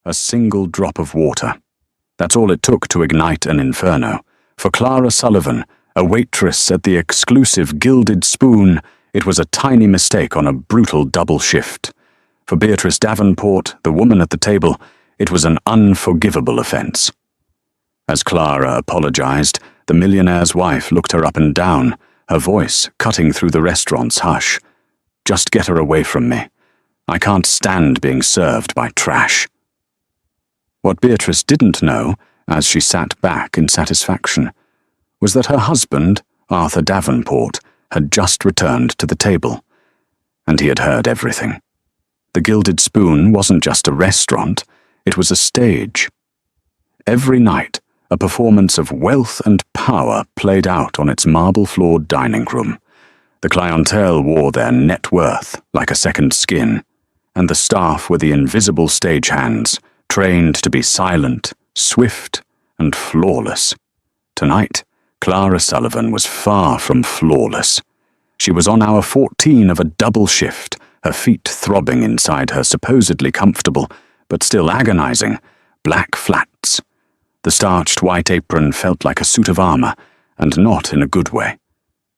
A single drop of water. That's all it took to ignite an inferno. For Clara Sullivan, a waitress at the exclusive Gilded Spoon, it was a tiny mistake on a brutal double shift. For Beatrice Davenport, the woman at the table, it was an unforgivable offense. As Clara apologized, the millionaire's wife looked her up and down, her voice cutting through the restaurant's hush. "Just get her away from me. I can't stand being served by trash." What Beatrice didn't know, as she sat back in satisfaction, was that her husband, Arthur Davenport, had just returned to the table, and he had heard everything. The Gilded Spoon wasn't just a restaurant, it was a stage. Every night, a performance of wealth and power played out on its marble-floored dining room. The clientele wore their net worth like a second skin, and the staff were the invisible stagehands, trained to be silent, swift, and flawless. Tonight, Clara Sullivan was far from flawless. She was on hour 14 of a double shift, her feet throbbing inside her supposedly comfortable, but still agonizing, black flats. The starched white apron felt like a suit of armor, and not in a good way.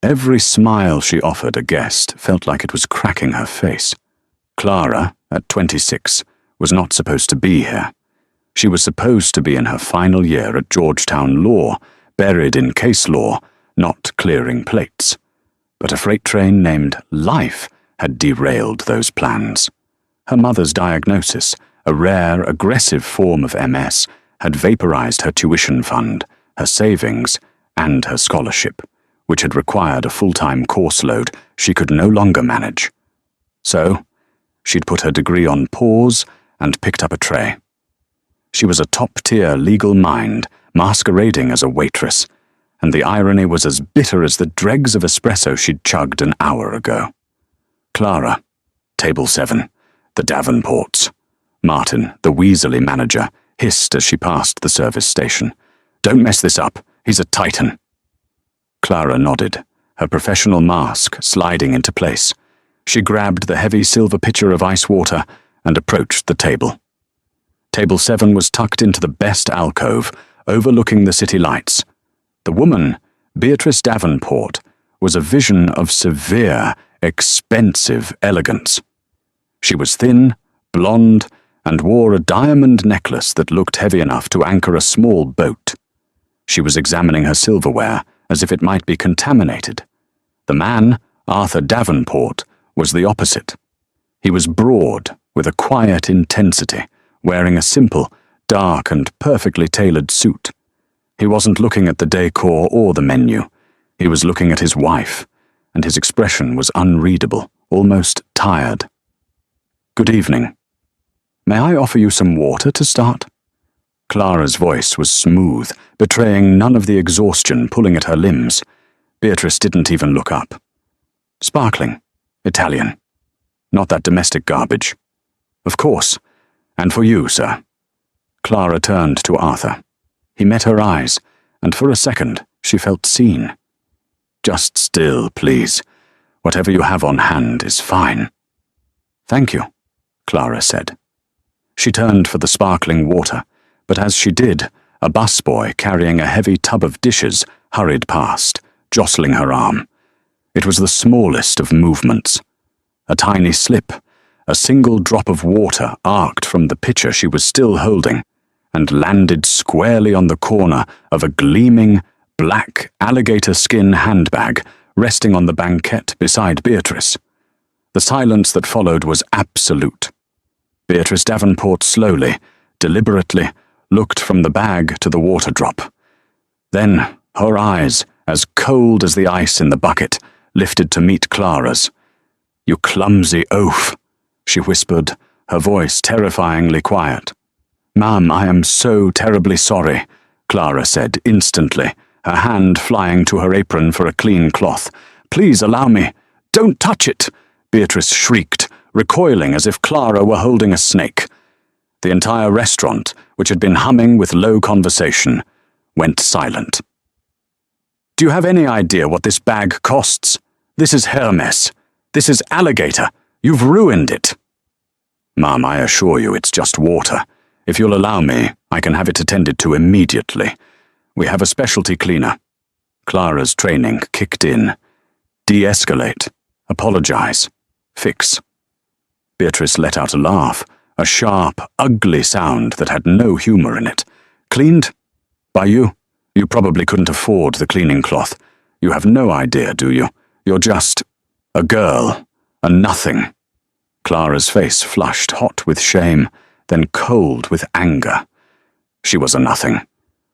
Every smile she offered a guest felt like it was cracking her face. Clara, at 26, was not supposed to be here. She was supposed to be in her final year at Georgetown Law, buried in case law, not clearing plates. But a freight train named Life had derailed those plans. Her mother's diagnosis, a rare, aggressive form of MS, had vaporized her tuition fund, her savings, and her scholarship, which had required a full-time course load she could no longer manage. So, she'd put her degree on pause and picked up a tray. She was a top-tier legal mind, masquerading as a waitress, and the irony was as bitter as the dregs of espresso she'd chugged an hour ago. Clara, table 7, the Davenports. Martin, the Weasley manager, hissed as she passed the service station. "Don't mess this up, he's a titan." Clara nodded, her professional mask sliding into place. She grabbed the heavy silver pitcher of ice water and approached the table. Table 7 was tucked into the best alcove, overlooking the city lights. The woman, Beatrice Davenport, was a vision of severe, expensive elegance. She was thin, blonde, and wore a diamond necklace that looked heavy enough to anchor a small boat. She was examining her silverware as if it might be contaminated. The man, Arthur Davenport, was the opposite. He was broad, with a quiet intensity, wearing a simple, dark and perfectly tailored suit. He wasn't looking at the decor or the menu. He was looking at his wife, and his expression was unreadable, almost tired. "Good evening. May I offer you some water to start?" Clara's voice was smooth, betraying none of the exhaustion pulling at her limbs. Beatrice didn't even look up. "Sparkling. Italian. Not that domestic garbage." "Of course. And for you, sir." Clara turned to Arthur. He met her eyes, and for a second she felt seen. "Just still, please. Whatever you have on hand is fine." "Thank you," Clara said. She turned for the sparkling water, but as she did, a busboy carrying a heavy tub of dishes hurried past, jostling her arm. It was the smallest of movements. A tiny slip, a single drop of water arced from the pitcher she was still holding, and landed squarely on the corner of a gleaming, black alligator skin handbag resting on the banquette beside Beatrice. The silence that followed was absolute. Beatrice Davenport slowly, deliberately, looked from the bag to the water drop. Then her eyes, as cold as the ice in the bucket, lifted to meet Clara's. "You clumsy oaf," she whispered, her voice terrifyingly quiet. "Ma'am, I am so terribly sorry," Clara said instantly, her hand flying to her apron for a clean cloth. "Please allow me." "Don't touch it!" Beatrice shrieked, recoiling as if Clara were holding a snake. The entire restaurant, which had been humming with low conversation, went silent. "Do you have any idea what this bag costs? This is Hermes. This is alligator. You've ruined it." "Ma'am, I assure you it's just water. If you'll allow me, I can have it attended to immediately. We have a specialty cleaner." Clara's training kicked in. De-escalate. Apologize. Fix. Beatrice let out a laugh, a sharp, ugly sound that had no humor in it. "Cleaned? By you? You probably couldn't afford the cleaning cloth. You have no idea, do you? You're just a girl, a nothing." Clara's face flushed hot with shame, then cold with anger. She was a nothing.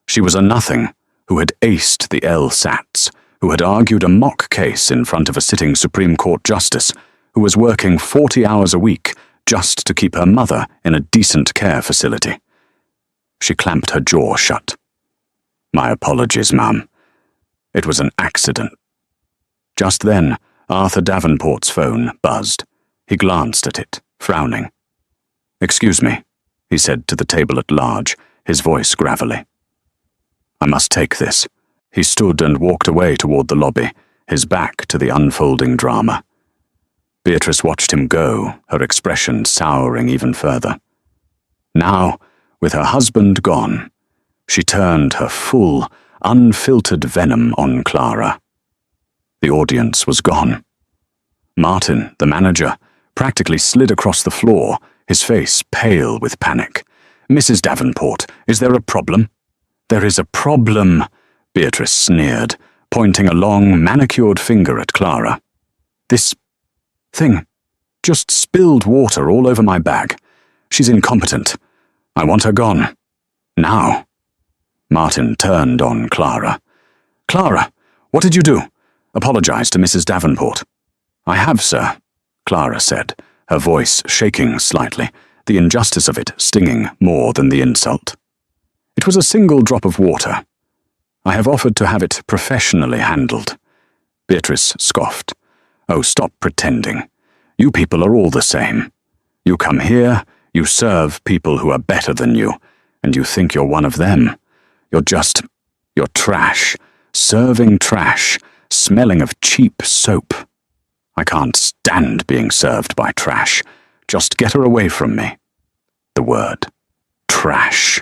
She was a nothing who had aced the LSATs, who had argued a mock case in front of a sitting Supreme Court justice, who was working 40 hours a week just to keep her mother in a decent care facility. She clamped her jaw shut. "My apologies, ma'am. It was an accident." Just then, Arthur Davenport's phone buzzed. He glanced at it, frowning. "Excuse me," he said to the table at large, his voice gravelly. "I must take this." He stood and walked away toward the lobby, his back to the unfolding drama. Beatrice watched him go, her expression souring even further. Now, with her husband gone, she turned her full, unfiltered venom on Clara. The audience was gone. Martin, the manager, practically slid across the floor, his face pale with panic. "Mrs. Davenport, is there a problem?" "There is a problem," Beatrice sneered, pointing a long, manicured finger at Clara. "This thing just spilled water all over my bag. She's incompetent. I want her gone. Now." Martin turned on Clara. "Clara, what did you do? Apologize to Mrs. Davenport." "I have, sir," Clara said, her voice shaking slightly, the injustice of it stinging more than the insult. "It was a single drop of water. I have offered to have it professionally handled." Beatrice scoffed. "Oh, stop pretending. You people are all the same. You come here, you serve people who are better than you, and you think you're one of them. You're trash, serving trash, smelling of cheap soap. I can't stand being served by trash. Just get her away from me." The word, trash.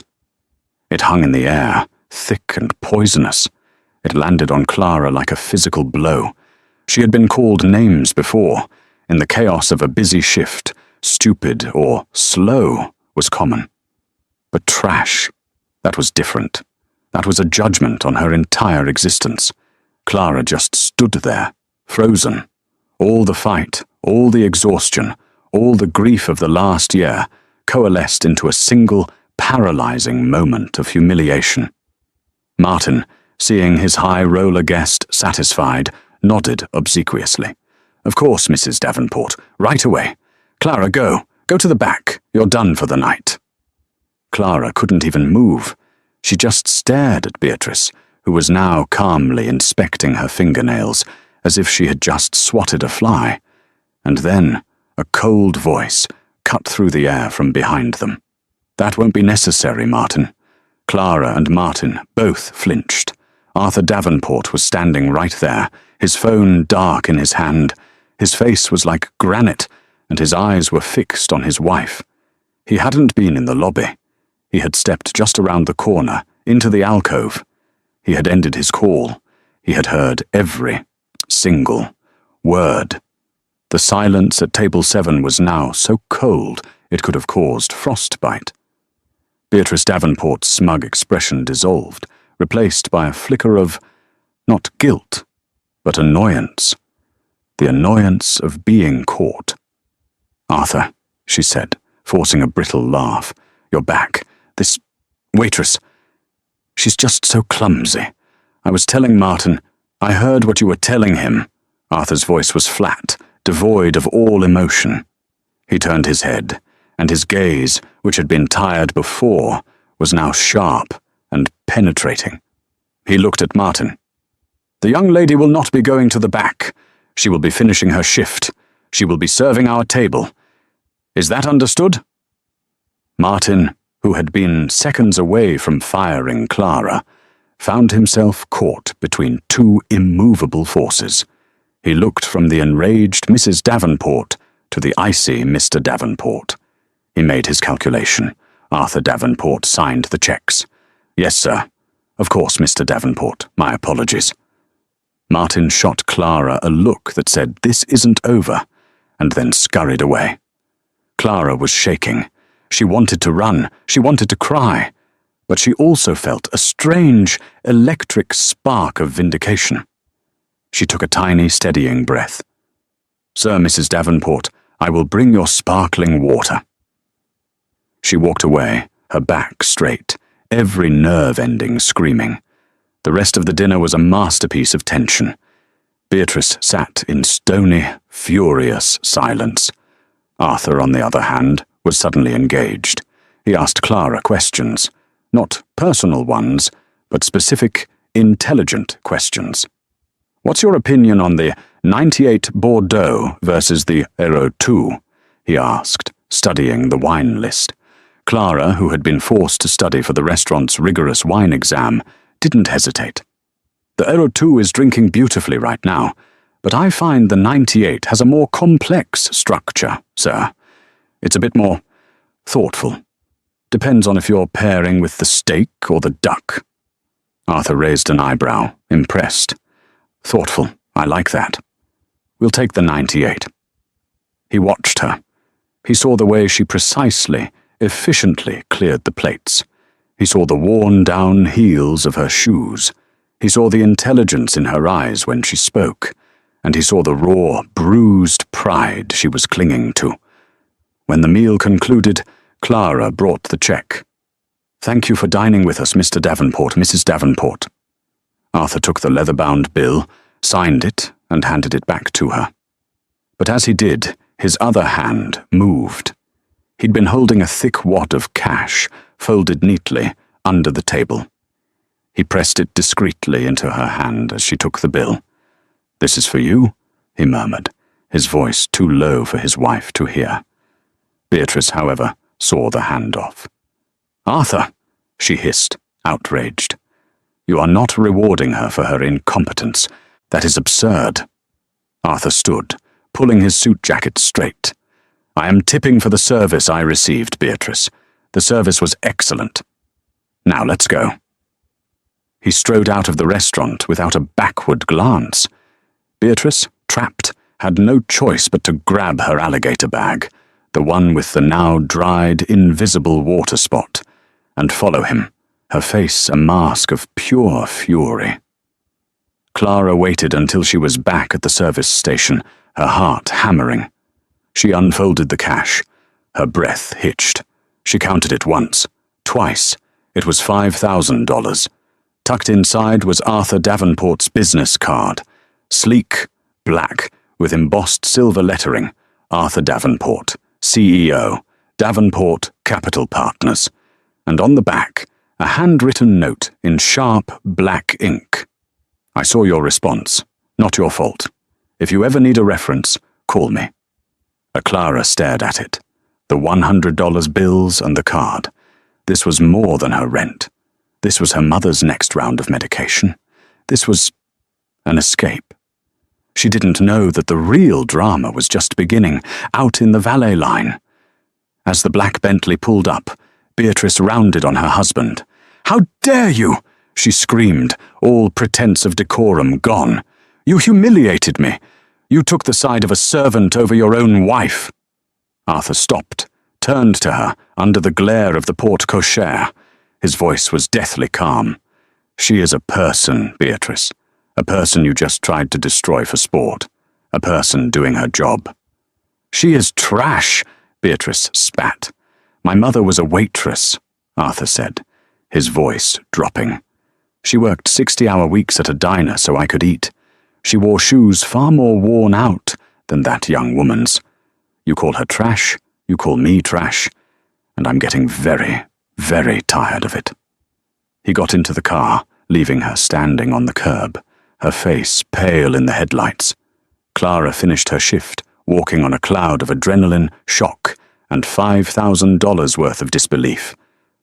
It hung in the air, thick and poisonous. It landed on Clara like a physical blow. She had been called names before. In the chaos of a busy shift, stupid or slow was common. But trash, that was different. That was a judgment on her entire existence. Clara just stood there, frozen. All the fight, all the exhaustion, all the grief of the last year coalesced into a single, paralyzing moment of humiliation. Martin, seeing his high-roller guest satisfied, nodded obsequiously. "Of course, Mrs. Davenport, right away. Clara, go to the back. You're done for the night." Clara couldn't even move. She just stared at Beatrice, who was now calmly inspecting her fingernails, as if she had just swatted a fly. And then, a cold voice cut through the air from behind them. "That won't be necessary, Martin." Clara and Martin both flinched. Arthur Davenport was standing right there, his phone dark in his hand. His face was like granite, and his eyes were fixed on his wife. He hadn't been in the lobby. He had stepped just around the corner, into the alcove. He had ended his call. He had heard every single word. The silence at table 7 was now so cold it could have caused frostbite. Beatrice Davenport's smug expression dissolved, replaced by a flicker of, not guilt, but annoyance. The annoyance of being caught. "Arthur," she said, forcing a brittle laugh, "you're back. This waitress, she's just so clumsy. I was telling Martin, I heard what you were telling him." Arthur's voice was flat, devoid of all emotion. He turned his head, and his gaze, which had been tired before, was now sharp and penetrating. He looked at Martin. "The young lady will not be going to the back. She will be finishing her shift. She will be serving our table. Is that understood?" Martin, who had been seconds away from firing Clara, found himself caught between two immovable forces. He looked from the enraged Mrs. Davenport to the icy Mr. Davenport. He made his calculation. Arthur Davenport signed the checks. "Yes, sir. Of course, Mr. Davenport. My apologies." Martin shot Clara a look that said, "This isn't over," and then scurried away. Clara was shaking. She wanted to run. She wanted to cry. But she also felt a strange, electric spark of vindication. She took a tiny, steadying breath. "Sir, Mrs. Davenport, I will bring your sparkling water." She walked away, her back straight, every nerve ending screaming. The rest of the dinner was a masterpiece of tension. Beatrice sat in stony, furious silence. Arthur, on the other hand, was suddenly engaged. He asked Clara questions. Not personal ones, but specific, intelligent questions. "What's your opinion on the 98 Bordeaux versus the 02?" he asked, studying the wine list. Clara, who had been forced to study for the restaurant's rigorous wine exam, didn't hesitate. "The 02 is drinking beautifully right now, but I find the 98 has a more complex structure, sir. It's a bit more thoughtful. Depends on if you're pairing with the steak or the duck." Arthur raised an eyebrow, impressed. "Thoughtful, I like that. We'll take the 98. He watched her. He saw the way she precisely, efficiently cleared the plates. He saw the worn-down heels of her shoes. He saw the intelligence in her eyes when she spoke, and he saw the raw, bruised pride she was clinging to. When the meal concluded, Clara brought the check. "Thank you for dining with us, Mr. Davenport, Mrs. Davenport." Arthur took the leather-bound bill, signed it, and handed it back to her. But as he did, his other hand moved. He'd been holding a thick wad of cash, folded neatly, under the table. He pressed it discreetly into her hand as she took the bill. "This is for you," he murmured, his voice too low for his wife to hear. Beatrice, however, saw the handoff. "Arthur," she hissed, outraged. "You are not rewarding her for her incompetence. That is absurd." Arthur stood, pulling his suit jacket straight. "I am tipping for the service I received, Beatrice. The service was excellent. Now let's go." He strode out of the restaurant without a backward glance. Beatrice, trapped, had no choice but to grab her alligator bag, the one with the now dried, invisible water spot, and follow him, her face a mask of pure fury. Clara waited until she was back at the service station, her heart hammering. She unfolded the cash. Her breath hitched. She counted it once, twice. It was $5,000. Tucked inside was Arthur Davenport's business card, sleek, black, with embossed silver lettering, Arthur Davenport, CEO, Davenport Capital Partners, and on the back, a handwritten note in sharp black ink. "I saw your response. Not your fault. If you ever need a reference, call me." Clara stared at it, the $100 bills and the card. This was more than her rent. This was her mother's next round of medication. This was an escape. She didn't know that the real drama was just beginning, out in the valet line. As the black Bentley pulled up, Beatrice rounded on her husband. "How dare you!" she screamed, all pretense of decorum gone. "You humiliated me. You took the side of a servant over your own wife." Arthur stopped, turned to her under the glare of the porte-cochere. His voice was deathly calm. "She is a person, Beatrice. A person you just tried to destroy for sport. A person doing her job." "She is trash," Beatrice spat. "My mother was a waitress," Arthur said, his voice dropping. "She worked 60-hour weeks at a diner so I could eat. She wore shoes far more worn out than that young woman's. You call her trash, you call me trash, and I'm getting very, very tired of it." He got into the car, leaving her standing on the curb, her face pale in the headlights. Clara finished her shift, walking on a cloud of adrenaline, shock, and $5,000 worth of disbelief.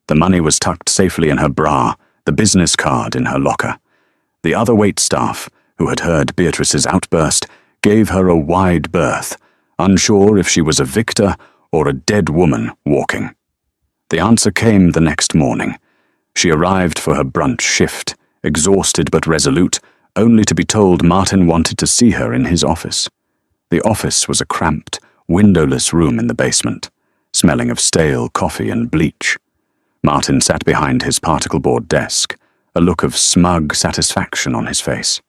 The money was tucked safely in her bra, the business card in her locker. The other waitstaff, who had heard Beatrice's outburst, gave her a wide berth, unsure if she was a victor or a dead woman walking. The answer came the next morning. She arrived for her brunch shift, exhausted but resolute, only to be told Martin wanted to see her in his office. The office was a cramped, windowless room in the basement, smelling of stale coffee and bleach. Martin sat behind his particle board desk, a look of smug satisfaction on his face.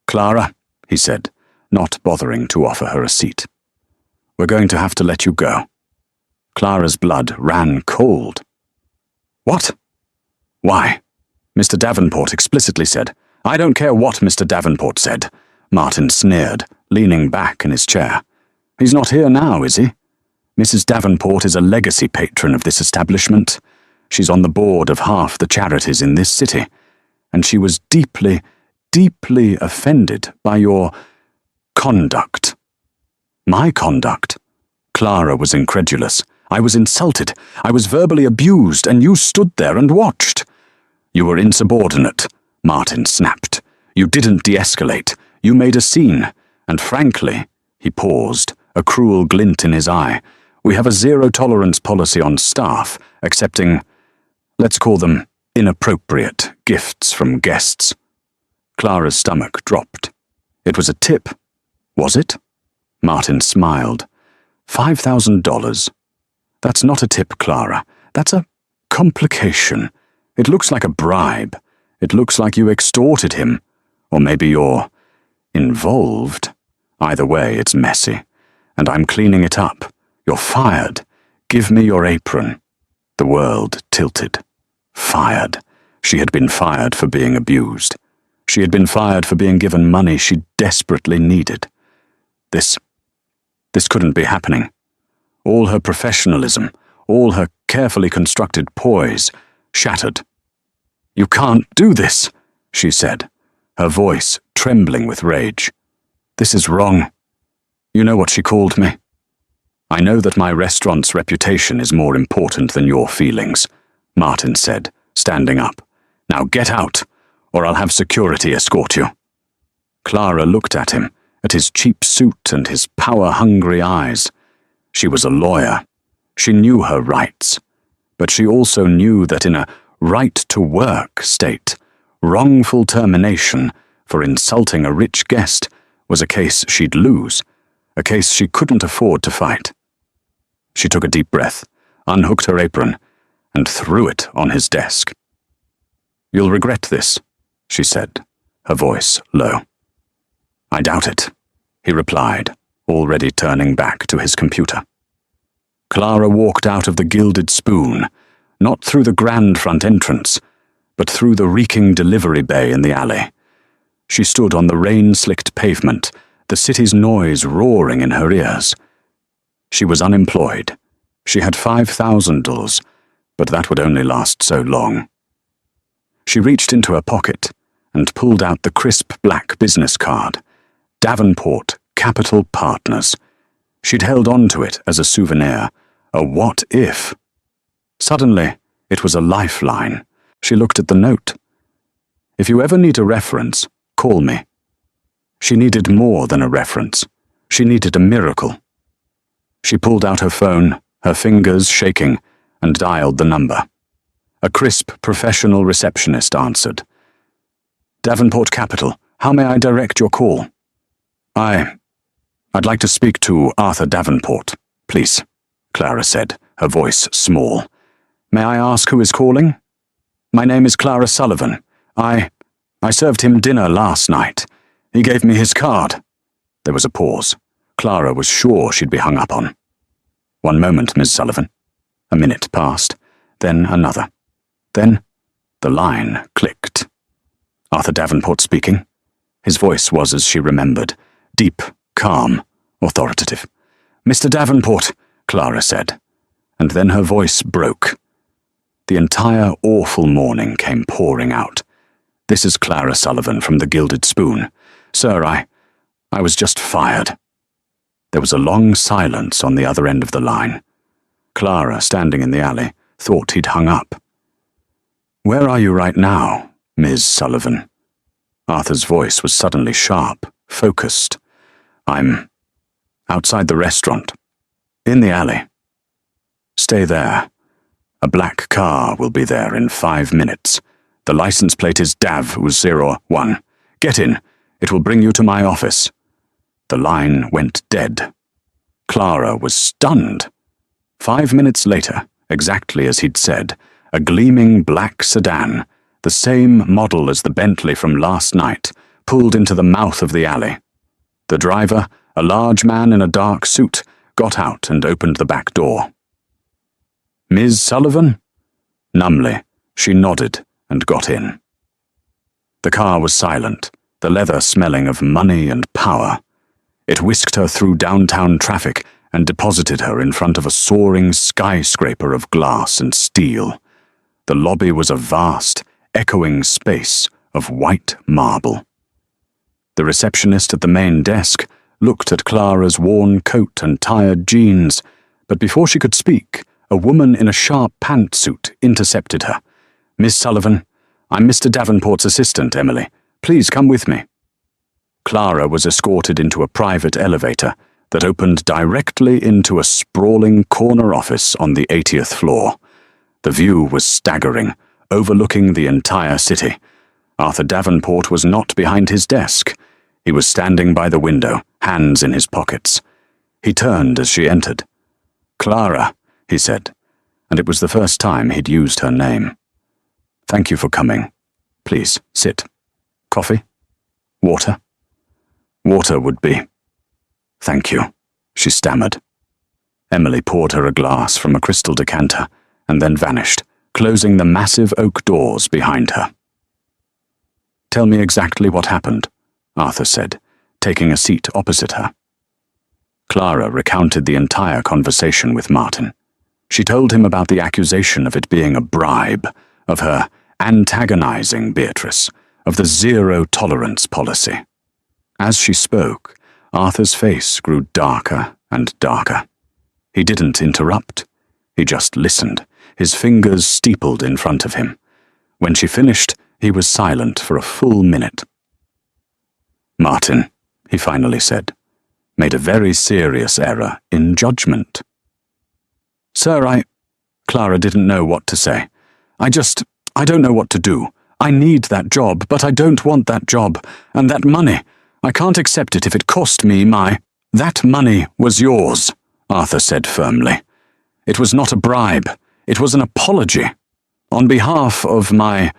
"Clara," he said, not bothering to offer her a seat. "We're going to have to let you go." Clara's blood ran cold. "What?" "Why?" Mr. Davenport explicitly said. "I don't care what Mr. Davenport said," Martin sneered, leaning back in his chair. "He's not here now, is he? Mrs. Davenport is a legacy patron of this establishment. She's on the board of half the charities in this city, and she was deeply, deeply offended by your conduct." "My conduct?" Clara was incredulous. "I was insulted. I was verbally abused, and you stood there and watched." "You were insubordinate," Martin snapped. "You didn't de-escalate. You made a scene. And frankly," he paused, a cruel glint in his eye, "we have a zero-tolerance policy on staff, accepting, let's call them, inappropriate gifts from guests." Clara's stomach dropped. "It was a tip." "Was it?" Martin smiled. $5,000. "That's not a tip, Clara. That's a complication. It looks like a bribe. It looks like you extorted him. Or maybe you're involved. Either way, it's messy. And I'm cleaning it up. You're fired. Give me your apron." The world tilted. Fired. She had been fired for being abused. She had been fired for being given money she desperately needed. This couldn't be happening. All her professionalism, all her carefully constructed poise, shattered. "You can't do this," she said, her voice trembling with rage. "This is wrong. You know what she called me?" "I know that my restaurant's reputation is more important than your feelings," Martin said, standing up. "Now get out, or I'll have security escort you." Clara looked at him, at his cheap suit and his power-hungry eyes. She was a lawyer. She knew her rights. But she also knew that in a right-to-work state, wrongful termination for insulting a rich guest was a case she'd lose, a case she couldn't afford to fight. She took a deep breath, unhooked her apron, and threw it on his desk. "You'll regret this," she said, her voice low. "I doubt it," he replied, already turning back to his computer. Clara walked out of the Gilded Spoon, not through the grand front entrance, but through the reeking delivery bay in the alley. She stood on the rain-slicked pavement, the city's noise roaring in her ears. She was unemployed. She had $5,000, but that would only last so long. She reached into her pocket and pulled out the crisp black business card. Davenport Capital Partners. She'd held on to it as a souvenir, a what if. Suddenly, it was a lifeline. She looked at the note. "If you ever need a reference, call me." She needed more than a reference. She needed a miracle. She pulled out her phone, her fingers shaking, and dialed the number. A crisp, professional receptionist answered. "Davenport Capital, how may I direct your call?" I'd like to speak to Arthur Davenport, please," Clara said, her voice small. "May I ask who is calling?" "My name is Clara Sullivan. I served him dinner last night. He gave me his card." There was a pause. Clara was sure she'd be hung up on. "One moment, Ms. Sullivan." A minute passed, then another. Then the line clicked. "Arthur Davenport speaking." His voice was as she remembered, deep, calm, authoritative. "Mr. Davenport," Clara said, and then her voice broke. The entire awful morning came pouring out. "This is Clara Sullivan from the Gilded Spoon. Sir, I was just fired." There was a long silence on the other end of the line. Clara, standing in the alley, thought he'd hung up. "Where are you right now, Ms. Sullivan?" Arthur's voice was suddenly sharp, focused. "I'm outside the restaurant. In the alley." "Stay there. A black car will be there in 5 minutes. The license plate is DAV01. Get in. It will bring you to my office." The line went dead. Clara was stunned. 5 minutes later, exactly as he'd said, a gleaming black sedan, the same model as the Bentley from last night, pulled into the mouth of the alley. The driver, a large man in a dark suit, got out and opened the back door. "Ms. Sullivan?" Numbly, she nodded and got in. The car was silent, the leather smelling of money and power. It whisked her through downtown traffic and deposited her in front of a soaring skyscraper of glass and steel. The lobby was a vast, echoing space of white marble. The receptionist at the main desk looked at Clara's worn coat and tired jeans, but before she could speak, a woman in a sharp pantsuit intercepted her. "Miss Sullivan, I'm Mr. Davenport's assistant, Emily. Please come with me." Clara was escorted into a private elevator that opened directly into a sprawling corner office on the 80th floor. The view was staggering, overlooking the entire city. Arthur Davenport was not behind his desk. He was standing by the window, hands in his pockets. He turned as she entered. "Clara," he said, and it was the first time he'd used her name. "Thank you for coming. Please, sit. Coffee? Water?" "Water would be." "Thank you," she stammered. Emily poured her a glass from a crystal decanter and then vanished, closing the massive oak doors behind her. "Tell me exactly what happened," Arthur said, taking a seat opposite her. Clara recounted the entire conversation with Martin. She told him about the accusation of it being a bribe, of her antagonizing Beatrice, of the zero-tolerance policy. As she spoke, Arthur's face grew darker and darker. He didn't interrupt. He just listened, his fingers steepled in front of him. When she finished, he was silent for a full minute. "Martin," he finally said, "made a very serious error in judgment." "Sir, Clara didn't know what to say. I don't know what to do. I need that job, but I don't want that job, and that money. I can't accept it if it cost me my—" "That money was yours," Arthur said firmly. "It was not a bribe. It was an apology. On behalf of my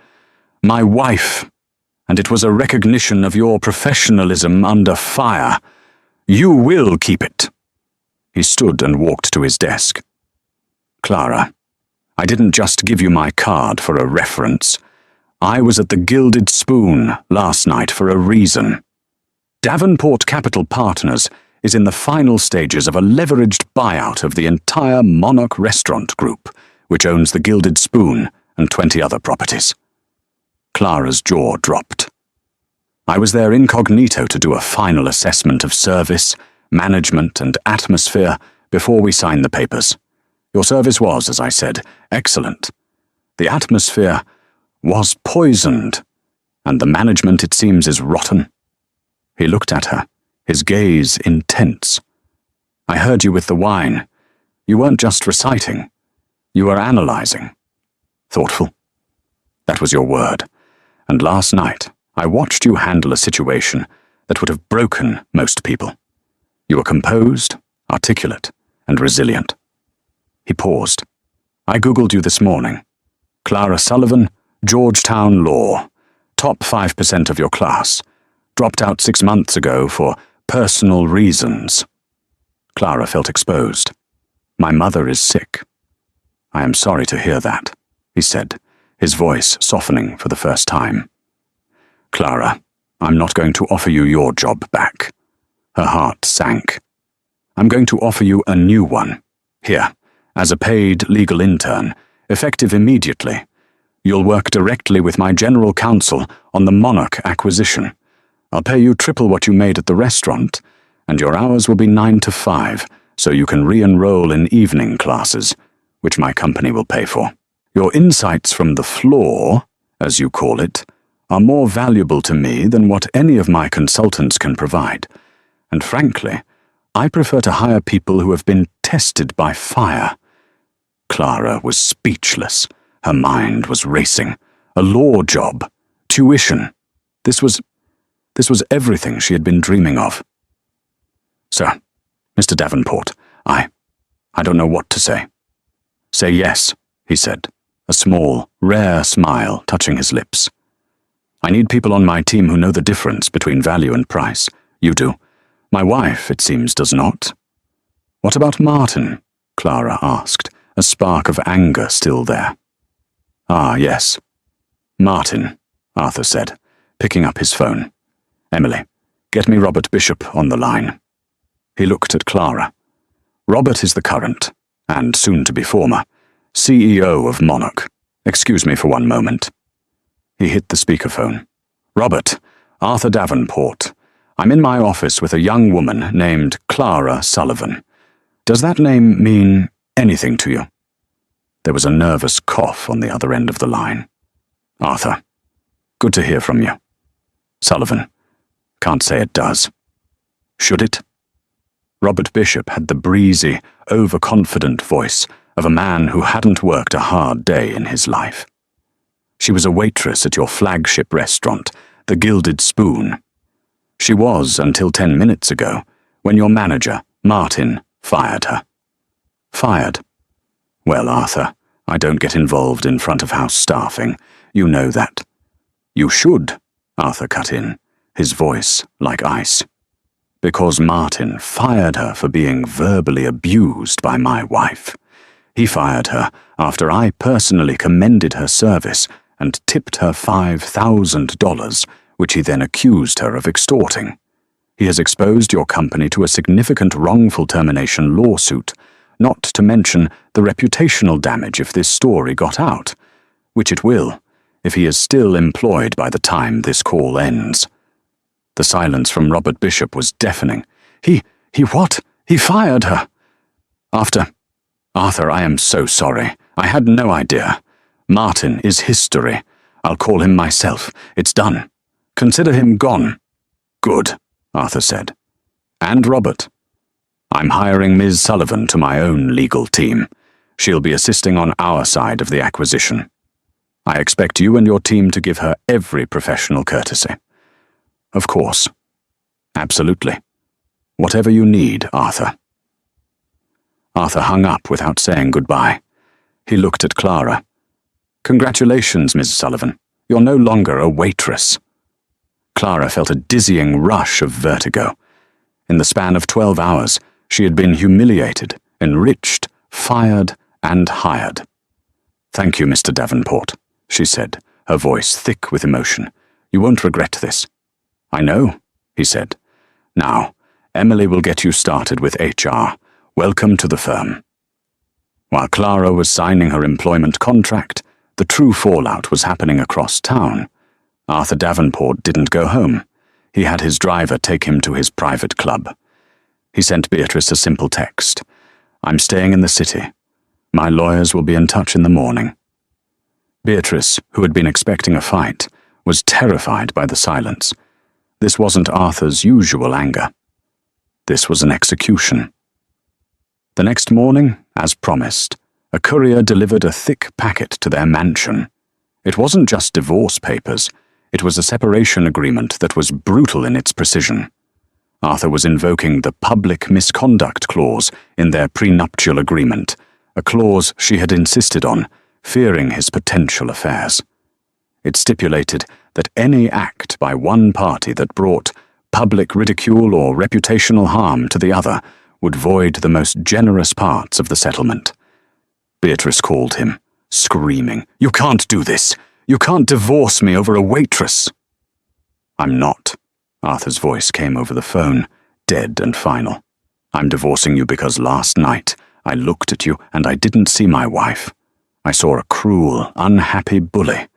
wife. And it was a recognition of your professionalism under fire. You will keep it." He stood and walked to his desk. "Clara, I didn't just give you my card for a reference. I was at the Gilded Spoon last night for a reason. Davenport Capital Partners is in the final stages of a leveraged buyout of the entire Monarch Restaurant Group, which owns the Gilded Spoon and 20 other properties." Clara's jaw dropped. "I was there incognito to do a final assessment of service, management, and atmosphere before we signed the papers. Your service was, as I said, excellent. The atmosphere was poisoned, and the management, it seems, is rotten." He looked at her, his gaze intense. "I heard you with the wine. You weren't just reciting. You were analyzing. Thoughtful. That was your word. And last night, I watched you handle a situation that would have broken most people. You were composed, articulate, and resilient." He paused. "I Googled you this morning. Clara Sullivan, Georgetown Law, top 5% of your class. Dropped out 6 months ago for personal reasons." Clara felt exposed. "My mother is sick." "I am sorry to hear that," he said, his voice softening for the first time. "Clara, I'm not going to offer you your job back." Her heart sank. "I'm going to offer you a new one. Here, as a paid legal intern, effective immediately. You'll work directly with my general counsel on the Monarch acquisition. I'll pay you triple what you made at the restaurant, and your hours will be 9 to 5, so you can re-enroll in evening classes, which my company will pay for. Your insights from the floor, as you call it, are more valuable to me than what any of my consultants can provide. And frankly, I prefer to hire people who have been tested by fire. Clara was speechless. Her mind was racing. A law job. Tuition. This was everything she had been dreaming of. "Sir, Mr. Davenport, I don't know what to say." "Say yes," he said, a small, rare smile touching his lips. "I need people on my team who know the difference between value and price. You do. My wife, it seems, does not." "What about Martin?" Clara asked, a spark of anger still there. "Ah, yes. Martin," Arthur said, picking up his phone. "Emily, get me Robert Bishop on the line." He looked at Clara. "Robert is the current, and soon-to-be former, CEO of Monarch. Excuse me for one moment." He hit the speakerphone. "Robert, Arthur Davenport. I'm in my office with a young woman named Clara Sullivan. Does that name mean anything to you?" There was a nervous cough on the other end of the line. "Arthur, good to hear from you." "Sullivan, can't say it does." "Should it?" Robert Bishop had the breezy, overconfident voice of a man who hadn't worked a hard day in his life. "She was a waitress at your flagship restaurant, the Gilded Spoon. She was until 10 minutes ago, when your manager, Martin, fired her." "Fired? Well, Arthur, I don't get involved in front-of-house staffing. You know that." "You should," Arthur cut in, his voice like ice. "Because Martin fired her for being verbally abused by my wife. He fired her after I personally commended her service and tipped her $5,000, which he then accused her of extorting. He has exposed your company to a significant wrongful termination lawsuit, not to mention the reputational damage if this story got out, which it will, if he is still employed by the time this call ends." The silence from Robert Bishop was deafening. He what? He fired her? Arthur, I am so sorry. I had no idea. Martin is history. I'll call him myself. It's done. Consider him gone." "Good," Arthur said. "And Robert. I'm hiring Ms. Sullivan to my own legal team. She'll be assisting on our side of the acquisition. I expect you and your team to give her every professional courtesy." "Of course. Absolutely. Whatever you need, Arthur." Arthur hung up without saying goodbye. He looked at Clara. "Congratulations, Ms. Sullivan. You're no longer a waitress." Clara felt a dizzying rush of vertigo. In the span of 12 hours, she had been humiliated, enriched, fired, and hired. "Thank you, Mr. Davenport," she said, her voice thick with emotion. "You won't regret this." "I know," he said. "Now, Emily will get you started with HR. Welcome to the firm." While Clara was signing her employment contract, the true fallout was happening across town. Arthur Davenport didn't go home. He had his driver take him to his private club. He sent Beatrice a simple text. "I'm staying in the city. My lawyers will be in touch in the morning." Beatrice, who had been expecting a fight, was terrified by the silence. This wasn't Arthur's usual anger. This was an execution. The next morning, as promised, a courier delivered a thick packet to their mansion. It wasn't just divorce papers. It was a separation agreement that was brutal in its precision. Arthur was invoking the public misconduct clause in their prenuptial agreement, a clause she had insisted on, fearing his potential affairs. It stipulated that any act by one party that brought public ridicule or reputational harm to the other would void the most generous parts of the settlement. Beatrice called him, screaming, "You can't do this! You can't divorce me over a waitress!" "I'm not." Arthur's voice came over the phone, dead and final. "I'm divorcing you because last night I looked at you and I didn't see my wife. I saw a cruel, unhappy bully.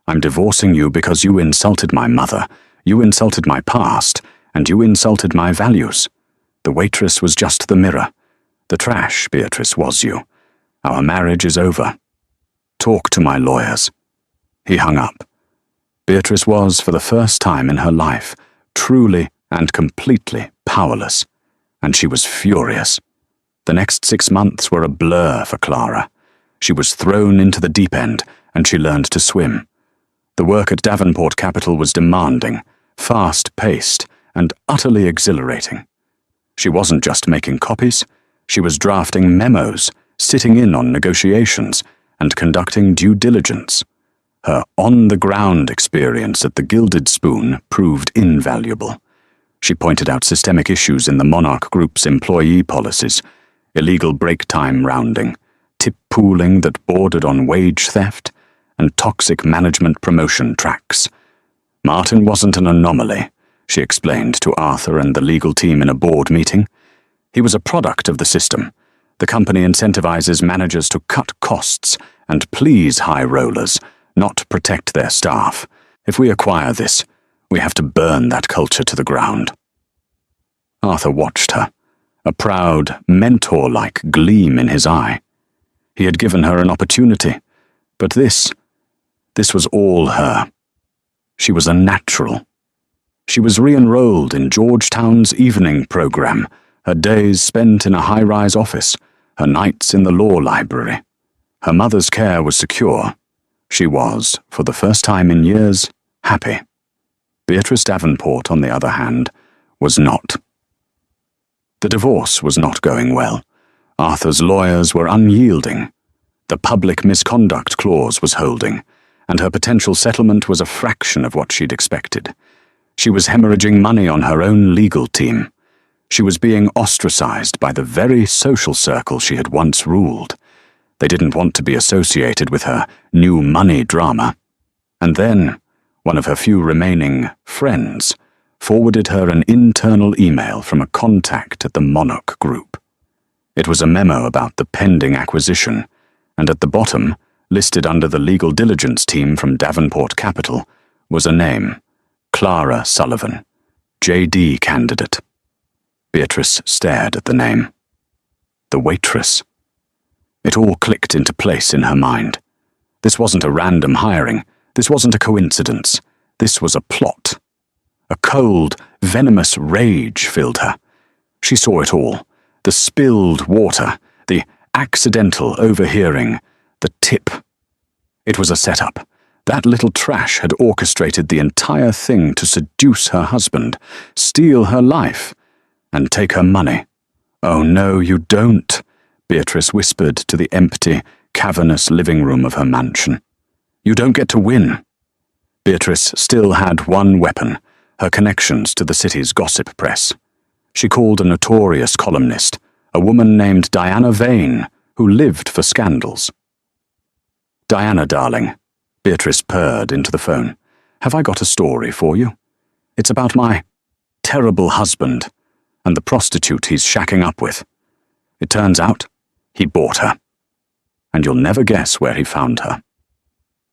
I'm divorcing you because you insulted my mother, you insulted my past, and you insulted my values. The waitress was just the mirror. The trash, Beatrice, was you. Our marriage is over. Talk to my lawyers." He hung up. Beatrice was, for the first time in her life, truly and completely powerless, and she was furious. The next 6 months were a blur for Clara. She was thrown into the deep end, and she learned to swim. The work at Davenport Capital was demanding, fast-paced, and utterly exhilarating. She wasn't just making copies, she was drafting memos, sitting in on negotiations, and conducting due diligence. Her on-the-ground experience at the Gilded Spoon proved invaluable. She pointed out systemic issues in the Monarch Group's employee policies, illegal break-time rounding, tip pooling that bordered on wage theft, and toxic management promotion tracks. Martin wasn't an anomaly, she explained to Arthur and the legal team in a board meeting. He was a product of the system. The company incentivizes managers to cut costs and please high rollers, not protect their staff. If we acquire this, we have to burn that culture to the ground. Arthur watched her, a proud, mentor-like gleam in his eye. He had given her an opportunity, but this was all her. She was a natural. She was re-enrolled in Georgetown's evening program, her days spent in a high-rise office, her nights in the law library. Her mother's care was secure. She was, for the first time in years, happy. Beatrice Davenport, on the other hand, was not. The divorce was not going well. Arthur's lawyers were unyielding. The public misconduct clause was holding, and her potential settlement was a fraction of what she'd expected. She was hemorrhaging money on her own legal team. She was being ostracized by the very social circle she had once ruled. They didn't want to be associated with her new money drama. And then, one of her few remaining friends forwarded her an internal email from a contact at the Monarch Group. It was a memo about the pending acquisition, and at the bottom, listed under the legal diligence team from Davenport Capital, was a name, Clara Sullivan, JD candidate. Beatrice stared at the name. The Waitress. It all clicked into place in her mind. This wasn't a random hiring. This wasn't a coincidence. This was a plot. A cold, venomous rage filled her. She saw it all. The spilled water, the accidental overhearing, the tip. It was a setup. That little trash had orchestrated the entire thing to seduce her husband, steal her life, and take her money. "Oh no, you don't," Beatrice whispered to the empty, cavernous living room of her mansion. "You don't get to win." Beatrice still had one weapon, her connections to the city's gossip press. She called a notorious columnist, a woman named Diana Vane, who lived for scandals. "Diana, darling," Beatrice purred into the phone, "have I got a story for you? It's about my terrible husband and the prostitute he's shacking up with. It turns out he bought her, and you'll never guess where he found her."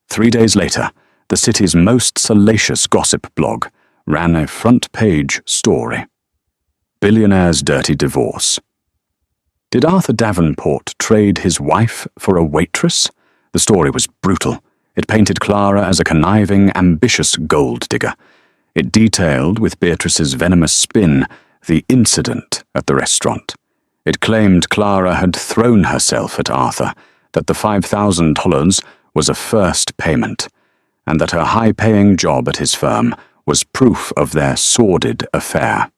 3 days later, the city's most salacious gossip blog ran a front-page story. Billionaire's dirty divorce. Did Arthur Davenport trade his wife for a waitress? The story was brutal. It painted Clara as a conniving, ambitious gold digger. It detailed, with Beatrice's venomous spin, the incident at the restaurant. It claimed Clara had thrown herself at Arthur, that the $5,000 was a first payment, and that her high-paying job at his firm was proof of their sordid affair.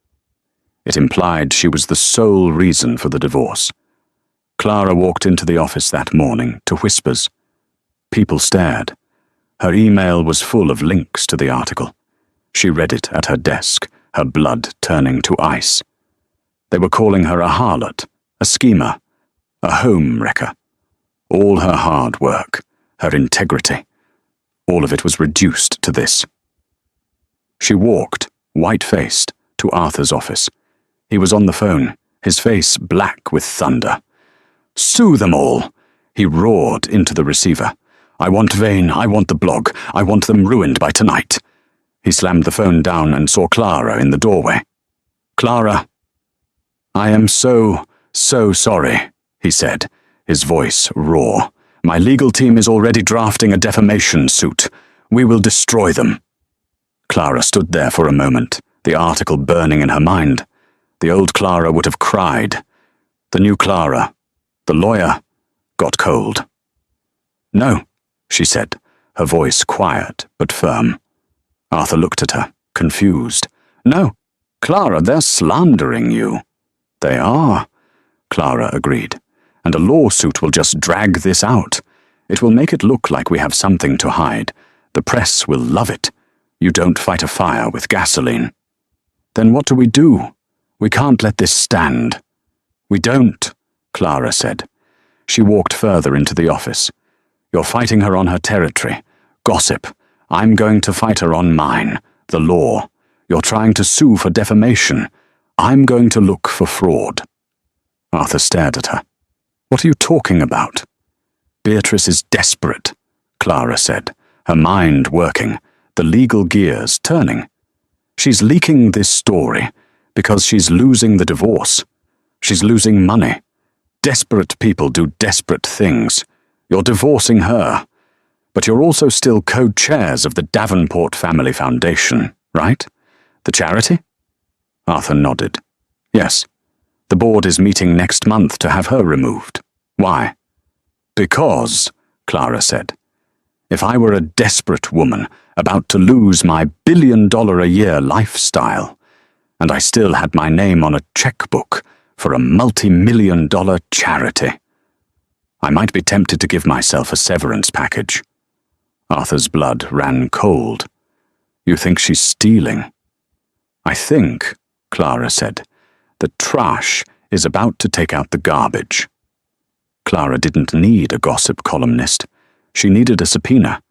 It implied she was the sole reason for the divorce. Clara walked into the office that morning to whispers. People stared. Her email was full of links to the article. She read it at her desk, her blood turning to ice. They were calling her a harlot, a schemer, a home wrecker. All her hard work, her integrity, all of it was reduced to this. She walked, white-faced, to Arthur's office. He was on the phone, his face black with thunder. "Sue them all!" he roared into the receiver. "I want Vane, I want the blog, I want them ruined by tonight." He slammed the phone down and saw Clara in the doorway. "Clara." "I am so sorry," he said, his voice raw. "My legal team is already drafting a defamation suit. We will destroy them." Clara stood there for a moment, the article burning in her mind. The old Clara would have cried. The new Clara, the lawyer, got cold. No, she said, her voice quiet but firm. Arthur looked at her, confused. No, Clara, they're slandering you. They are, Clara agreed, and a lawsuit will just drag this out. It will make it look like we have something to hide. The press will love it. You don't fight a fire with gasoline. Then what do we do? We can't let this stand. We don't, Clara said. She walked further into the office. You're fighting her on her territory. Gossip. I'm going to fight her on mine, the law. You're trying to sue for defamation. I'm going to look for fraud. Arthur stared at her. What are you talking about? Beatrice is desperate, Clara said, her mind working, the legal gears turning. She's leaking this story because she's losing the divorce. She's losing money. Desperate people do desperate things. You're divorcing her. But you're also still co-chairs of the Davenport Family Foundation, right? The charity? Arthur nodded. Yes. The board is meeting next month to have her removed. Why? Because, Clara said, if I were a desperate woman about to lose my $1 billion-a-year lifestyle, and I still had my name on a checkbook for a multi-million-dollar charity, I might be tempted to give myself a severance package. Arthur's blood ran cold. You think she's stealing? I think, Clara said, that trash is about to take out the garbage. Clara didn't need a gossip columnist. She needed a subpoena.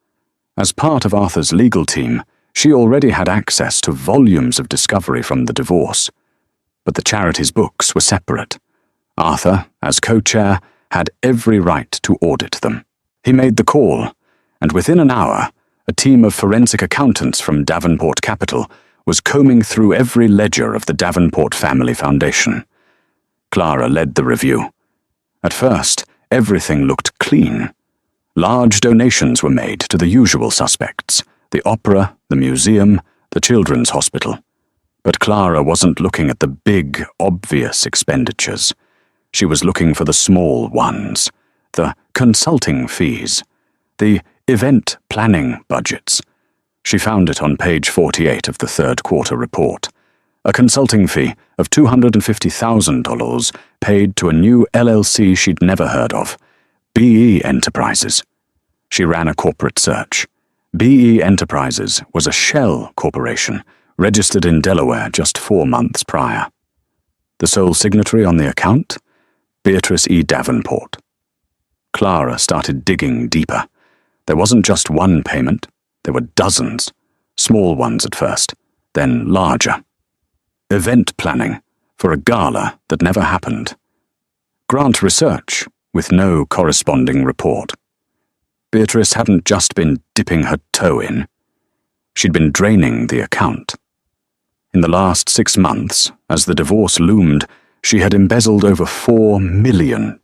As part of Arthur's legal team, she already had access to volumes of discovery from the divorce. But the charity's books were separate. Arthur, as co-chair, had every right to audit them. He made the call, and within an hour, a team of forensic accountants from Davenport Capital was combing through every ledger of the Davenport Family Foundation. Clara led the review. At first, everything looked clean. Large donations were made to the usual suspects, the opera, the museum, the children's hospital. But Clara wasn't looking at the big, obvious expenditures. She was looking for the small ones, the consulting fees, the event planning budgets. She found it on page 48 of the third quarter report. A consulting fee of $250,000 paid to a new LLC she'd never heard of, BE Enterprises. She ran a corporate search. BE Enterprises was a shell corporation, registered in Delaware just 4 months prior. The sole signatory on the account? Beatrice E. Davenport. Clara started digging deeper. There wasn't just one payment. There were dozens. Small ones at first, then larger. Event planning for a gala that never happened. Grant research with no corresponding report. Beatrice hadn't just been dipping her toe in. She'd been draining the account. In the last 6 months, as the divorce loomed, she had embezzled over $4 million.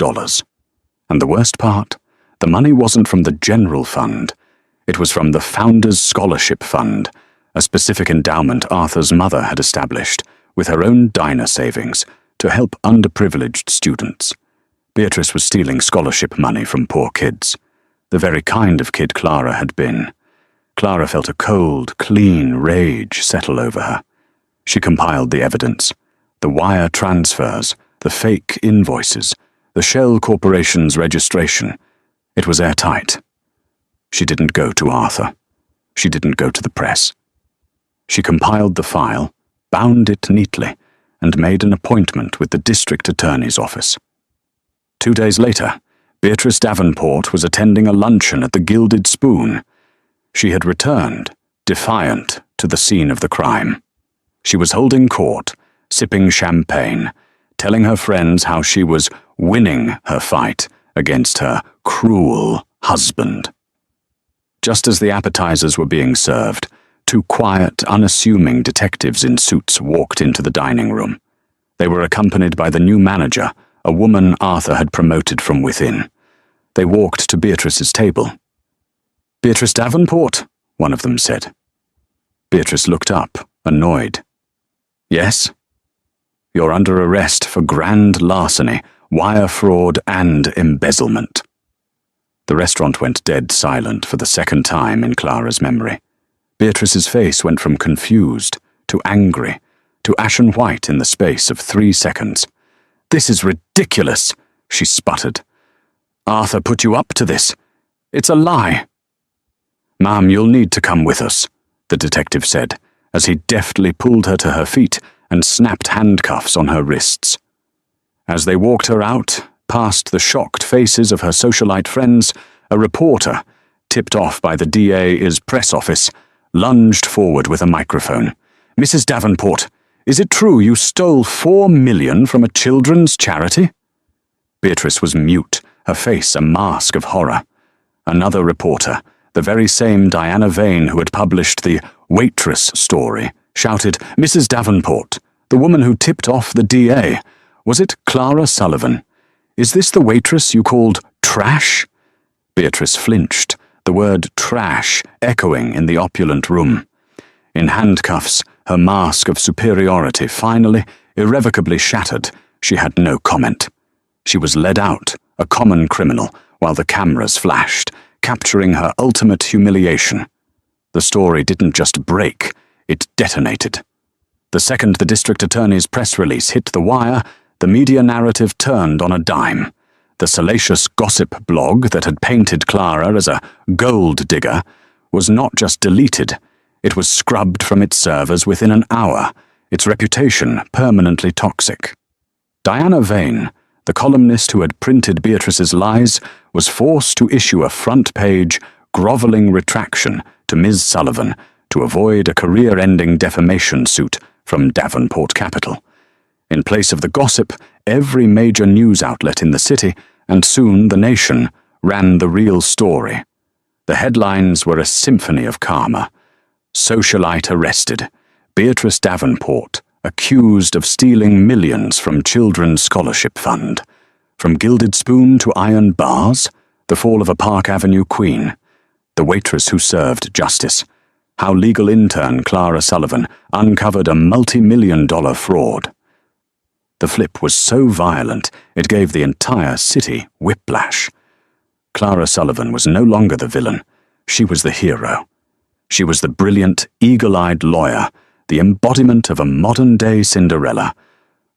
And the worst part, the money wasn't from the general fund. It was from the Founders Scholarship Fund, a specific endowment Arthur's mother had established with her own diner savings to help underprivileged students. Beatrice was stealing scholarship money from poor kids, the very kind of kid Clara had been. Clara felt a cold, clean rage settle over her. She compiled the evidence, the wire transfers, the fake invoices, the shell corporation's registration. It was airtight. She didn't go to Arthur. She didn't go to the press. She compiled the file, bound it neatly, and made an appointment with the district attorney's office. 2 days later, Beatrice Davenport was attending a luncheon at the Gilded Spoon. She had returned, defiant, to the scene of the crime. She was holding court, sipping champagne, telling her friends how she was winning her fight against her cruel husband. Just as the appetizers were being served, 2 quiet, unassuming detectives in suits walked into the dining room. They were accompanied by the new manager, a woman Arthur had promoted from within. They walked to Beatrice's table. "Beatrice Davenport," one of them said. Beatrice looked up, annoyed. "Yes?" "You're under arrest for grand larceny, wire fraud, and embezzlement." The restaurant went dead silent for the second time in Clara's memory. Beatrice's face went from confused to angry to ashen white in the space of 3 seconds. "This is ridiculous," she sputtered. "Arthur put you up to this. It's a lie." "Ma'am, you'll need to come with us," the detective said, as he deftly pulled her to her feet and snapped handcuffs on her wrists. As they walked her out, past the shocked faces of her socialite friends, a reporter, tipped off by the DA's press office, lunged forward with a microphone. "Mrs. Davenport, is it true you stole $4 million from a children's charity?" Beatrice was mute, her face a mask of horror. Another reporter, the very same Diana Vane who had published the Waitress story, shouted, "Mrs. Davenport, the woman who tipped off the DA, was it Clara Sullivan? Is this the waitress you called trash?" Beatrice flinched, the word trash echoing in the opulent room. In handcuffs, her mask of superiority finally, irrevocably shattered, she had no comment. She was led out, a common criminal, while the cameras flashed, capturing her ultimate humiliation. The story didn't just break, it detonated. The second the district attorney's press release hit the wire, the media narrative turned on a dime. The salacious gossip blog that had painted Clara as a gold digger was not just deleted, it was scrubbed from its servers within an hour, its reputation permanently toxic. Diana Vane, the columnist who had printed Beatrice's lies, was forced to issue a front-page, grovelling retraction to Ms. Sullivan to avoid a career-ending defamation suit from Davenport Capital. In place of the gossip, every major news outlet in the city, and soon the nation, ran the real story. The headlines were a symphony of karma. Socialite arrested. Beatrice Davenport, accused of stealing millions from Children's Scholarship Fund. From gilded spoon to iron bars, the fall of a Park Avenue queen. The waitress who served justice. How legal intern Clara Sullivan uncovered a multi-million-dollar fraud. The flip was so violent, it gave the entire city whiplash. Clara Sullivan was no longer the villain. She was the hero. She was the brilliant, eagle-eyed lawyer, the embodiment of a modern-day Cinderella.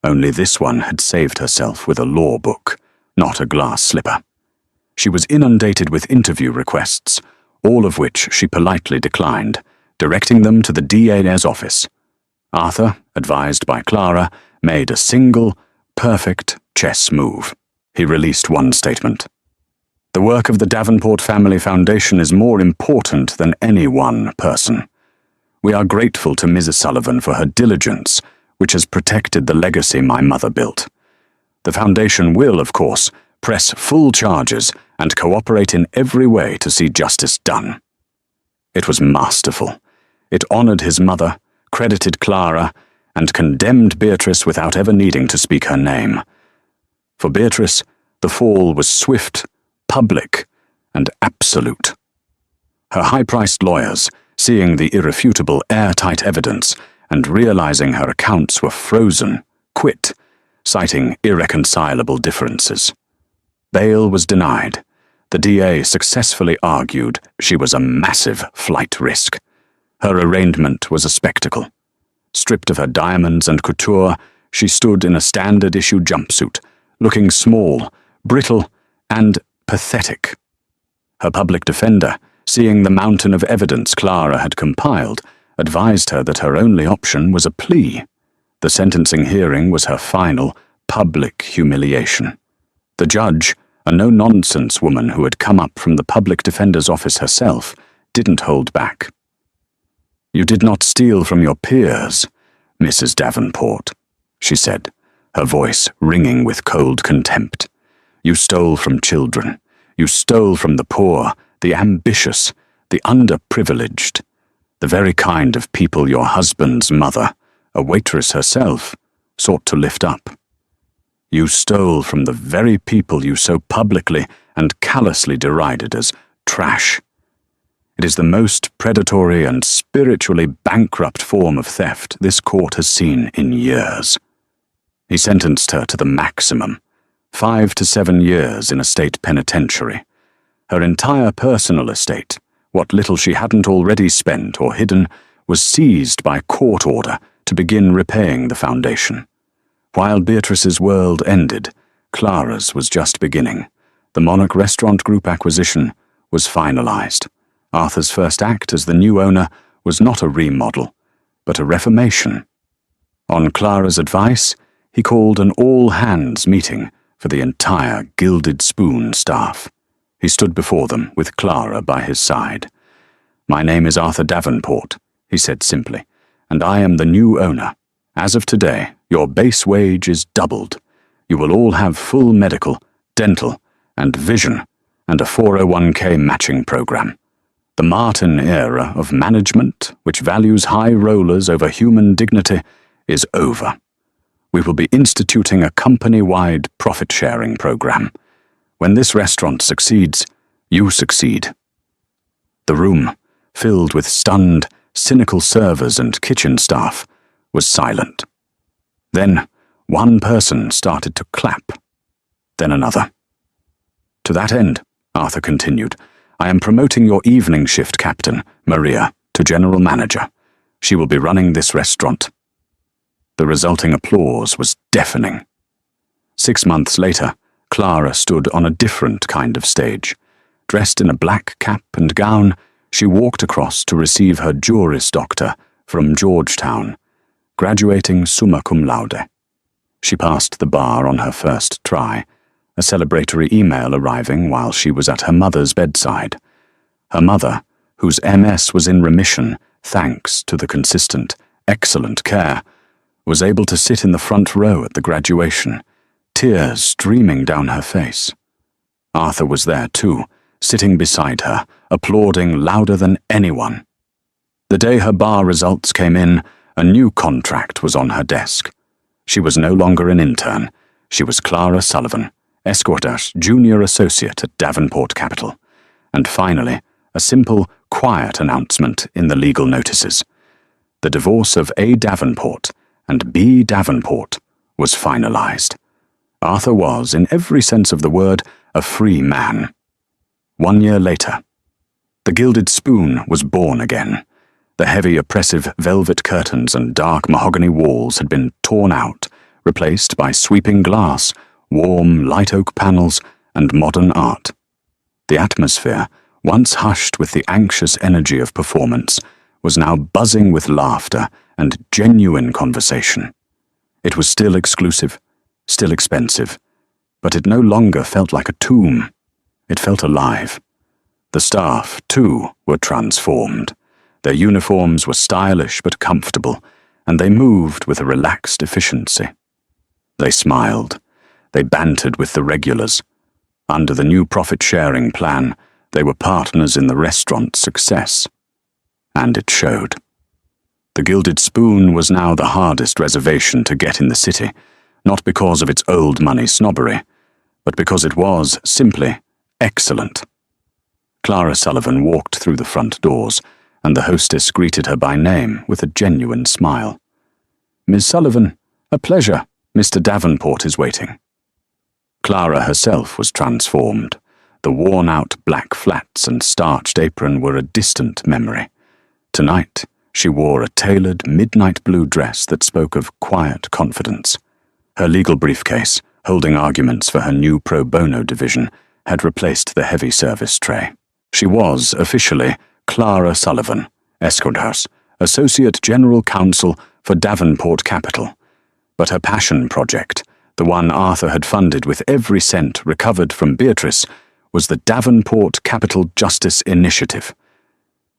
Only this one had saved herself with a law book, not a glass slipper. She was inundated with interview requests, all of which she politely declined, directing them to the DA's office. Arthur, advised by Clara, made a single, perfect chess move. He released one statement. "The work of the Davenport Family Foundation is more important than any one person. We are grateful to Mrs. Sullivan for her diligence, which has protected the legacy my mother built. The foundation will, of course, press full charges and cooperate in every way to see justice done." It was masterful. It honored his mother, credited Clara, and condemned Beatrice without ever needing to speak her name. For Beatrice, the fall was swift, public, and absolute. Her high-priced lawyers, seeing the irrefutable airtight evidence and realizing her accounts were frozen, quit, citing irreconcilable differences. Bail was denied. The DA successfully argued she was a massive flight risk. Her arraignment was a spectacle. Stripped of her diamonds and couture, she stood in a standard-issue jumpsuit, looking small, brittle, and pathetic. Her public defender, seeing the mountain of evidence Clara had compiled, advised her that her only option was a plea. The sentencing hearing was her final, public humiliation. The judge, a no-nonsense woman who had come up from the public defender's office herself, didn't hold back. "You did not steal from your peers, Mrs. Davenport," she said, her voice ringing with cold contempt. "You stole from children. You stole from the poor, the ambitious, the underprivileged, the very kind of people your husband's mother, a waitress herself, sought to lift up. You stole from the very people you so publicly and callously derided as trash. It is the most predatory and spiritually bankrupt form of theft this court has seen in years." He sentenced her to the maximum, 5 to 7 years in a state penitentiary. Her entire personal estate, what little she hadn't already spent or hidden, was seized by court order to begin repaying the foundation. While Beatrice's world ended, Clara's was just beginning. The Monarch Restaurant Group acquisition was finalized. Arthur's first act as the new owner was not a remodel, but a reformation. On Clara's advice, he called an all-hands meeting for the entire Gilded Spoon staff. He stood before them with Clara by his side. "My name is Arthur Davenport," he said simply, "and I am the new owner. As of today, your base wage is doubled. You will all have full medical, dental, and vision, and a 401k matching program. The Martin era of management, which values high rollers over human dignity, is over. We will be instituting a company-wide profit-sharing program. When this restaurant succeeds, you succeed." The room, filled with stunned, cynical servers and kitchen staff, was silent. Then, one person started to clap. Then another. "To that end," Arthur continued, "I am promoting your evening shift captain, Maria, to general manager. She will be running this restaurant." The resulting applause was deafening. 6 months later, Clara stood on a different kind of stage. Dressed in a black cap and gown, she walked across to receive her Juris Doctor from Georgetown, graduating summa cum laude. She passed the bar on her first try, a celebratory email arriving while she was at her mother's bedside. Her mother, whose MS was in remission thanks to the consistent, excellent care, was able to sit in the front row at the graduation, tears streaming down her face. Arthur was there too, sitting beside her, applauding louder than anyone. The day her bar results came in, a new contract was on her desk. She was no longer an intern. She was Clara Sullivan, Escortas Junior Associate at Davenport Capital. And finally, a simple, quiet announcement in the legal notices. The divorce of A. Davenport and B. Davenport was finalized. Arthur was, in every sense of the word, a free man. 1 year later, the Gilded Spoon was born again. The heavy, oppressive velvet curtains and dark mahogany walls had been torn out, replaced by sweeping glass, warm, light oak panels, and modern art. The atmosphere, once hushed with the anxious energy of performance, was now buzzing with laughter and genuine conversation. It was still exclusive, still expensive, but it no longer felt like a tomb. It felt alive. The staff, too, were transformed. Their uniforms were stylish but comfortable, and they moved with a relaxed efficiency. They smiled. They bantered with the regulars. Under the new profit-sharing plan, they were partners in the restaurant's success. And it showed. The Gilded Spoon was now the hardest reservation to get in the city, not because of its old money snobbery, but because it was, simply, excellent. Clara Sullivan walked through the front doors, and the hostess greeted her by name with a genuine smile. "Miss Sullivan, a pleasure. Mr. Davenport is waiting." Clara herself was transformed. The worn-out black flats and starched apron were a distant memory. Tonight, she wore a tailored midnight blue dress that spoke of quiet confidence. Her legal briefcase, holding arguments for her new pro bono division, had replaced the heavy service tray. She was, officially, Clara Sullivan, Escortas, Associate General Counsel for Davenport Capital. But her passion project, the one Arthur had funded with every cent recovered from Beatrice, was the Davenport Capital Justice Initiative.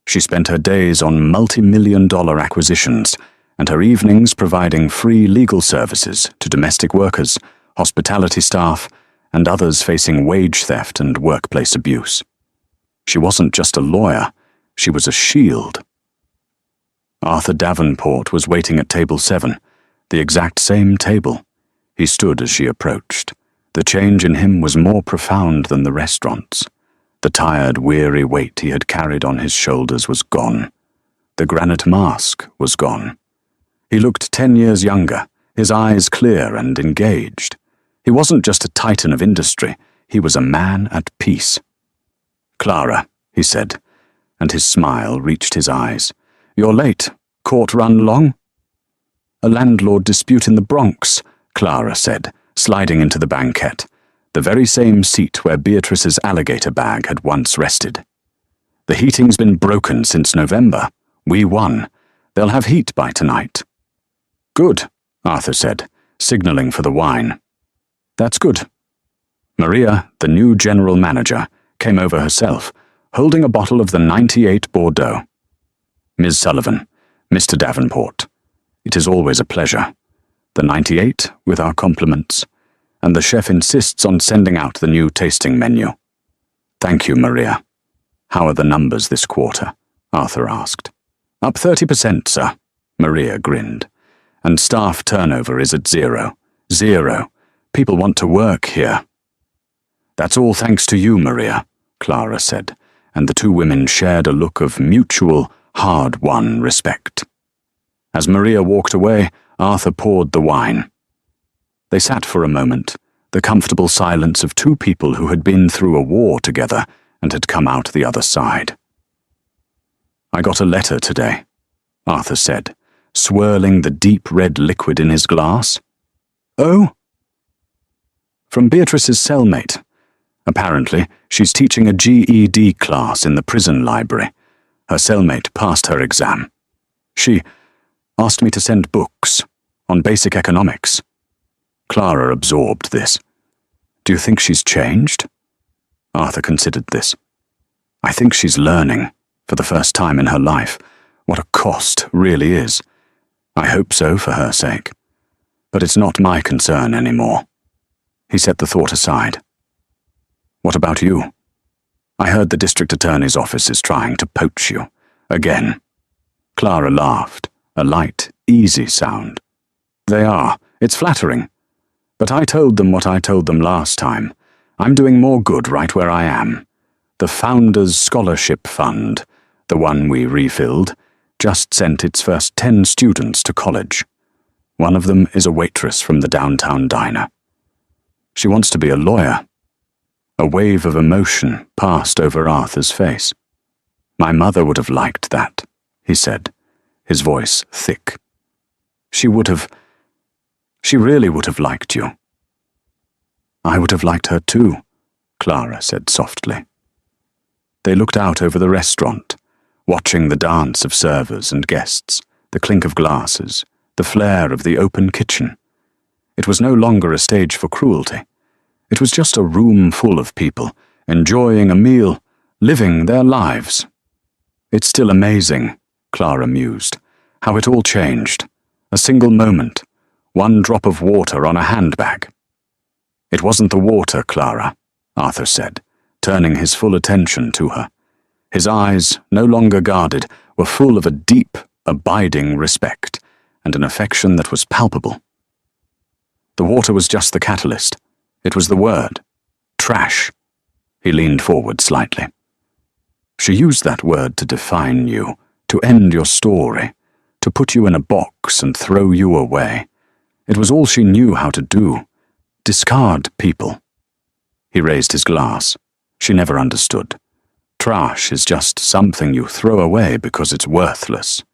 She spent her days on multi-million-dollar acquisitions, and her evenings providing free legal services to domestic workers, hospitality staff, and others facing wage theft and workplace abuse. She wasn't just a lawyer, she was a shield. Arthur Davenport was waiting at table 7, the exact same table. He stood as she approached. The change in him was more profound than the restaurant's. The tired, weary weight he had carried on his shoulders was gone. The granite mask was gone. He looked 10 years younger, his eyes clear and engaged. He wasn't just a titan of industry, he was a man at peace. "Clara," he said, and his smile reached his eyes. "You're late. Court run long?" "A landlord dispute in the Bronx," Clara said, sliding into the banquette, the very same seat where Beatrice's alligator bag had once rested. "The heating's been broken since November. We won. They'll have heat by tonight." "Good," Arthur said, signaling for the wine. "That's good." Maria, the new general manager, came over herself, holding a bottle of the 98 Bordeaux. "Ms. Sullivan, Mr. Davenport, it is always a pleasure. The 98, with our compliments, and the chef insists on sending out the new tasting menu." "Thank you, Maria." "How are the numbers this quarter?" Arthur asked. "Up 30%, sir," Maria grinned. "And staff turnover is at 0. 0. People want to work here." "That's all thanks to you, Maria," Clara said, and the two women shared a look of mutual, hard-won respect. As Maria walked away, Arthur poured the wine. They sat for a moment, the comfortable silence of two people who had been through a war together and had come out the other side. "I got a letter today," Arthur said, swirling the deep red liquid in his glass. "Oh?" "From Beatrice's cellmate. Apparently, she's teaching a GED class in the prison library. Her cellmate passed her exam. She asked me to send books on basic economics." Clara absorbed this. "Do you think she's changed?" Arthur considered this. "I think she's learning, for the first time in her life, what a cost really is. I hope so for her sake. But it's not my concern anymore." He set the thought aside. "What about you? I heard the district attorney's office is trying to poach you. Again." Clara laughed, a light, easy sound. "They are. It's flattering. But I told them what I told them last time. I'm doing more good right where I am. The Founders Scholarship Fund, the one we refilled, just sent its first 10 students to college. One of them is a waitress from the downtown diner. She wants to be a lawyer." A wave of emotion passed over Arthur's face. "My mother would have liked that," he said, his voice thick. She really would have liked you." "I would have liked her too," Clara said softly. They looked out over the restaurant, watching the dance of servers and guests, the clink of glasses, the flare of the open kitchen. It was no longer a stage for cruelty. It was just a room full of people, enjoying a meal, living their lives. "It's still amazing," Clara mused, "how it all changed. A single moment, one drop of water on a handbag." "It wasn't the water, Clara," Arthur said, turning his full attention to her. His eyes, no longer guarded, were full of a deep, abiding respect and an affection that was palpable. "The water was just the catalyst. It was the word. Trash." He leaned forward slightly. "She used that word to define you, to end your story, to put you in a box and throw you away. It was all she knew how to do. Discard people." He raised his glass. She never understood. Trash is just something you throw away because it's worthless.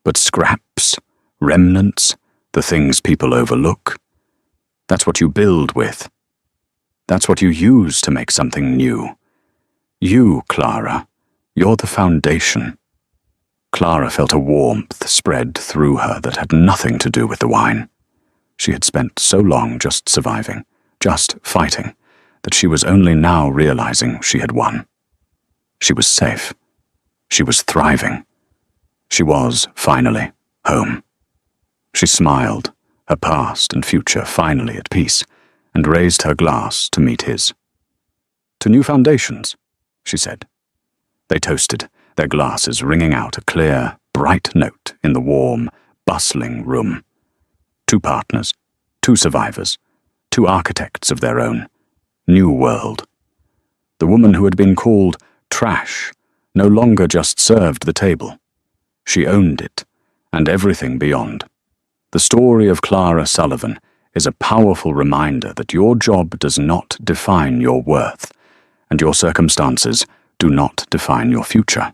But scraps, remnants, the things people overlook, that's what you build with. That's what you use to make something new. You, Clara, you're the foundation." Clara felt a warmth spread through her that had nothing to do with the wine. She had spent so long just surviving, just fighting, that she was only now realizing she had won. She was safe. She was thriving. She was, finally, home. She smiled, her past and future finally at peace, and raised her glass to meet his. "To new foundations," she said. They toasted, their glasses ringing out a clear, bright note in the warm, bustling room. 2 partners, 2 survivors, 2 architects of their own. New world. The woman who had been called trash no longer just served the table. She owned it, and everything beyond. The story of Clara Sullivan is a powerful reminder that your job does not define your worth, and your circumstances do not define your future.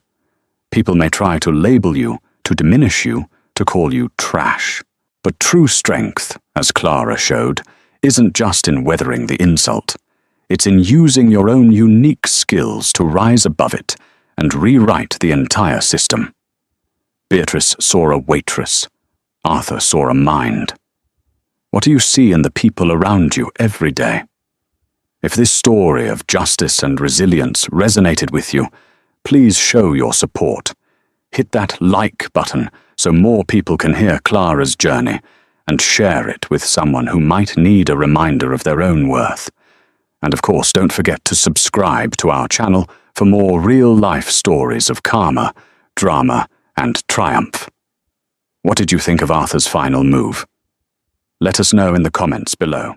People may try to label you, to diminish you, to call you trash. But true strength, as Clara showed, isn't just in weathering the insult. It's in using your own unique skills to rise above it and rewrite the entire system. Beatrice saw a waitress. Arthur saw a mind. What do you see in the people around you every day? If this story of justice and resilience resonated with you, please show your support. Hit that like button so more people can hear Clara's journey, and share it with someone who might need a reminder of their own worth. And of course, don't forget to subscribe to our channel for more real-life stories of karma, drama, and triumph. What did you think of Arthur's final move? Let us know in the comments below.